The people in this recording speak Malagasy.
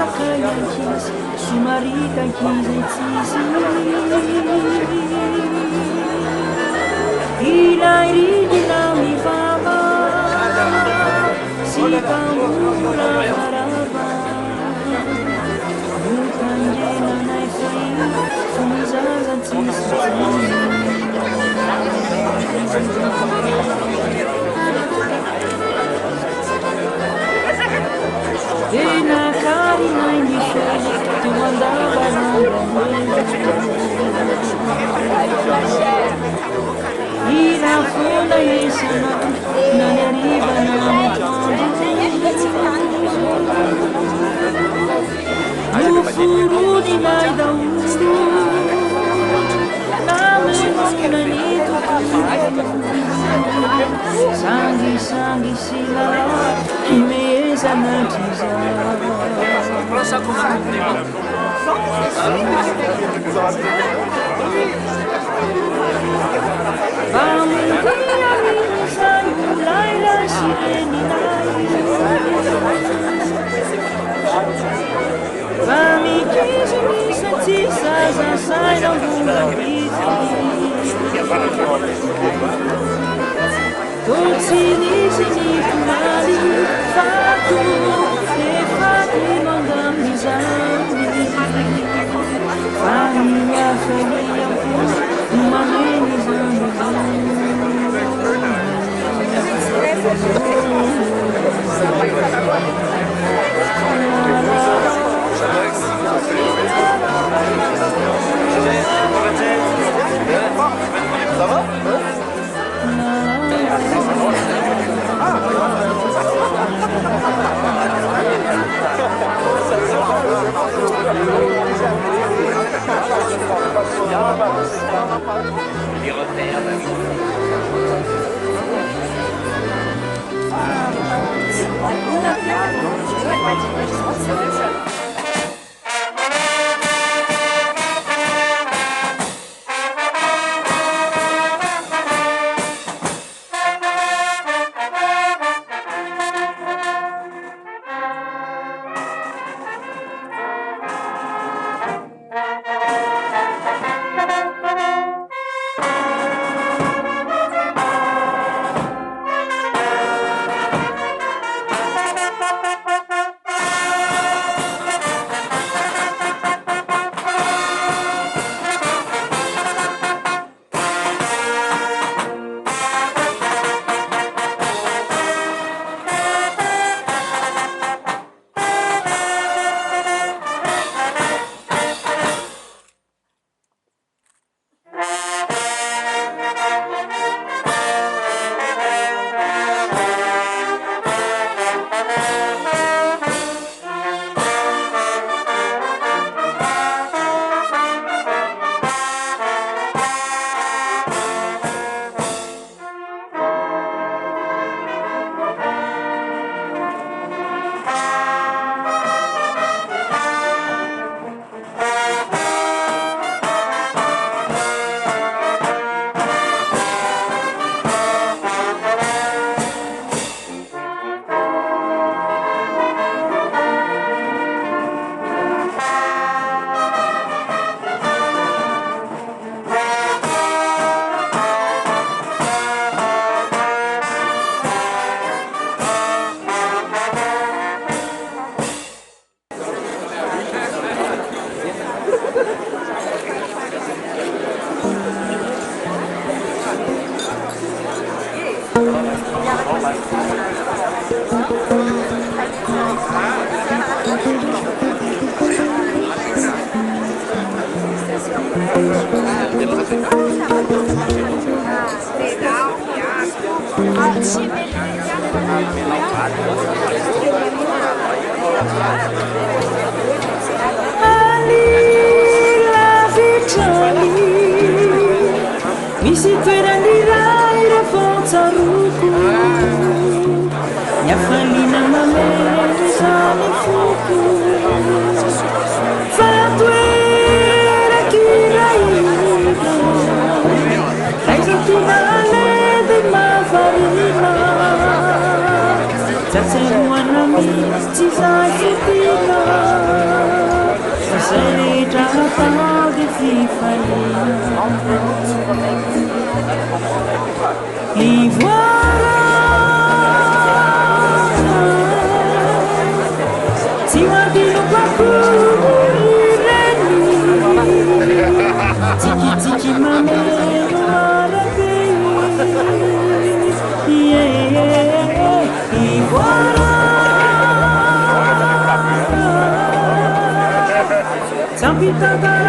Sakayakis, Sumarita Kizetsisi Ilairina mi fama Sikamura Harava Mutanjena Naifai Fumizaza Ena carina in discesa ti mandava Ira fonda e sana non arriva no furu di mai da Sangue, sangue, sila Imeza nantiza Vamos via misa Laila sireni Vami chiesi misa Tisa sai non Dolci vicini finali, fatto e fatti non dammi sangue. Famiglia, famiglia, ma me ne Ça va? Mi si toeran'iray rehefa ruku Ny afaliana mamely zany foko Fa toeraky iray Raiza tinale dia mahavariana Tsy atseroana Tsy zay fotika zay rehetra atao de fifaliana ivoara tsy madinopako ireny tsikitsiky mameno arabe ivoara Sampitata